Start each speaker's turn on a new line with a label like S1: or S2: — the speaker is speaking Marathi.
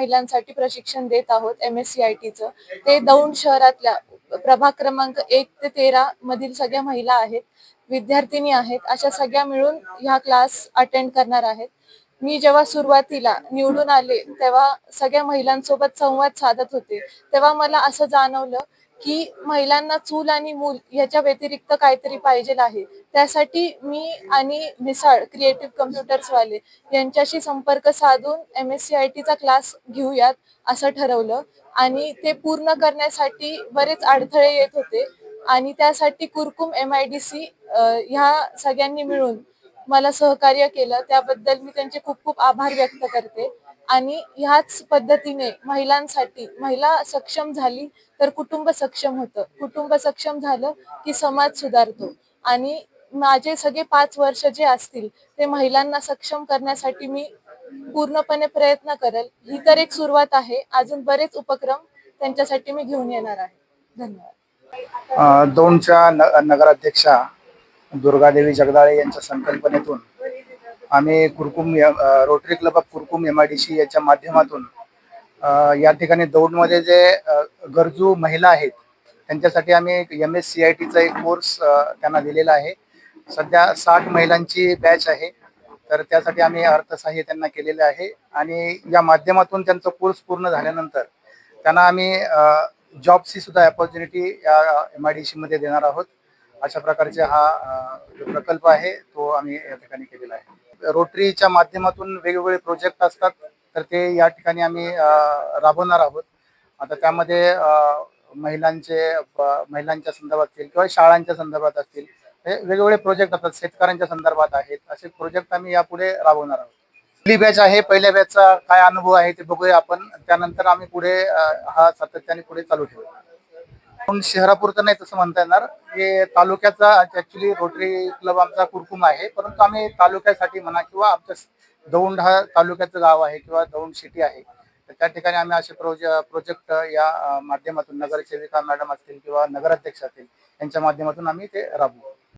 S1: महिलांसाठी प्रशिक्षण देत आहोत MSCITचं. ते दौंड शहरातल्या प्रभाग क्रमांक 1 ते 13 मधील सगळ्या महिला आहेत, विद्यार्थिनी आहेत, अशा सगळ्या मिळून हा क्लास अटेंड करणार आहेत. मी जेव्हा सुरुवातीला निवडून आले तेव्हा सगळ्या महिलांसोबत संवाद साधत होते, तेव्हा मला असं जाणवलं की महिलांना चूल आणि मूल याच्या व्यतिरिक्त काहीतरी पाहिजे आहे. त्यासाठी मी आणि मिसाळ क्रिएटिव्ह कम्प्युटर्सवाले यांच्याशी संपर्क साधून MSCITचा क्लास घेऊयात असं ठरवलं आणि ते पूर्ण करण्यासाठी बरेच अडथळे येत होते आणि त्यासाठी कुरकुम MIDC ह्या सगळ्यांनी मिळून मला सहकार्य केलं. त्याबद्दल मी त्यांचे खूप खूप आभार व्यक्त करते आणि ह्याच पद्धतीने महिलांसाठी महिला सक्षम झाली तर कुटुंब सक्षम होतं. कुटुंब सक्षम झालं की समाज सुधारतो आणि माझे सगळे 5 वर्ष जे असतील ते महिलांना सक्षम करण्यासाठी मी पूर्णपणे प्रयत्न करेल. ही तर एक सुरुवात आहे. अजून बरेच उपक्रम त्यांच्यासाठी मी घेऊन येणार आहे. धन्यवाद.
S2: दौंडच्या नगराध्यक्षा दुर्गादेवी जगदाळे यांच्या संकल्पनेतून आम्ही rotary club of Kurkumbh MIDC याच्या माध्यमातून या ठिकाणी दौंडमध्ये जे गरजू महिला आहेत त्यांच्यासाठी आम्ही एक MSCITचा एक कोर्स त्यांना दिलेला आहे. सध्या 60 महिलांची बॅच आहे, तर त्यासाठी आम्ही अर्थसहाय्य त्यांना केलेलं आहे आणि या माध्यमातून त्यांचा कोर्स पूर्ण झाल्यानंतर त्यांना आम्ही जॉबची सुद्धा अपॉर्च्युनिटी या MIDC मध्ये देणार आहोत. अशा प्रकारचे हा जो प्रकल्प आहे तो आम्ही या ठिकाणी केलेला आहे. रोटरीच्या माध्यमातून वेगवेगळे प्रोजेक्ट असतात, तर ते या ठिकाणी आम्ही राबवणार आहोत. आता त्यामध्ये महिलांच्या संदर्भात असतील किंवा शाळांच्या संदर्भात असतील, हे वेगवेगळे प्रोजेक्ट असतात, शेतकऱ्यांच्या संदर्भात आहेत, असे प्रोजेक्ट आम्ही यापुढे राबवणार आहोत. पहिली बॅच आहे, पहिल्या बॅचचा काय अनुभव आहे ते बघूया आपण. त्यानंतर आम्ही पुढे हा सातत्याने पुढे चालू ठेवू. पण शहरापुरतं नाही तसं म्हणता येणार, हे तालुक्याचा ऍक्च्युली रोटरी क्लब आमचा कुरकुम आहे, परंतु आम्ही तालुक्यासाठी म्हणा किंवा आमच्या दौंड हा तालुक्याचं गाव आहे किंवा दौंड सिटी आहे, तर त्या ठिकाणी आम्ही असे प्रोजेक्ट या माध्यमातून नगरसेविका मॅडम असतील किंवा नगराध्यक्ष असतील यांच्या माध्यमातून आम्ही ते राबवू.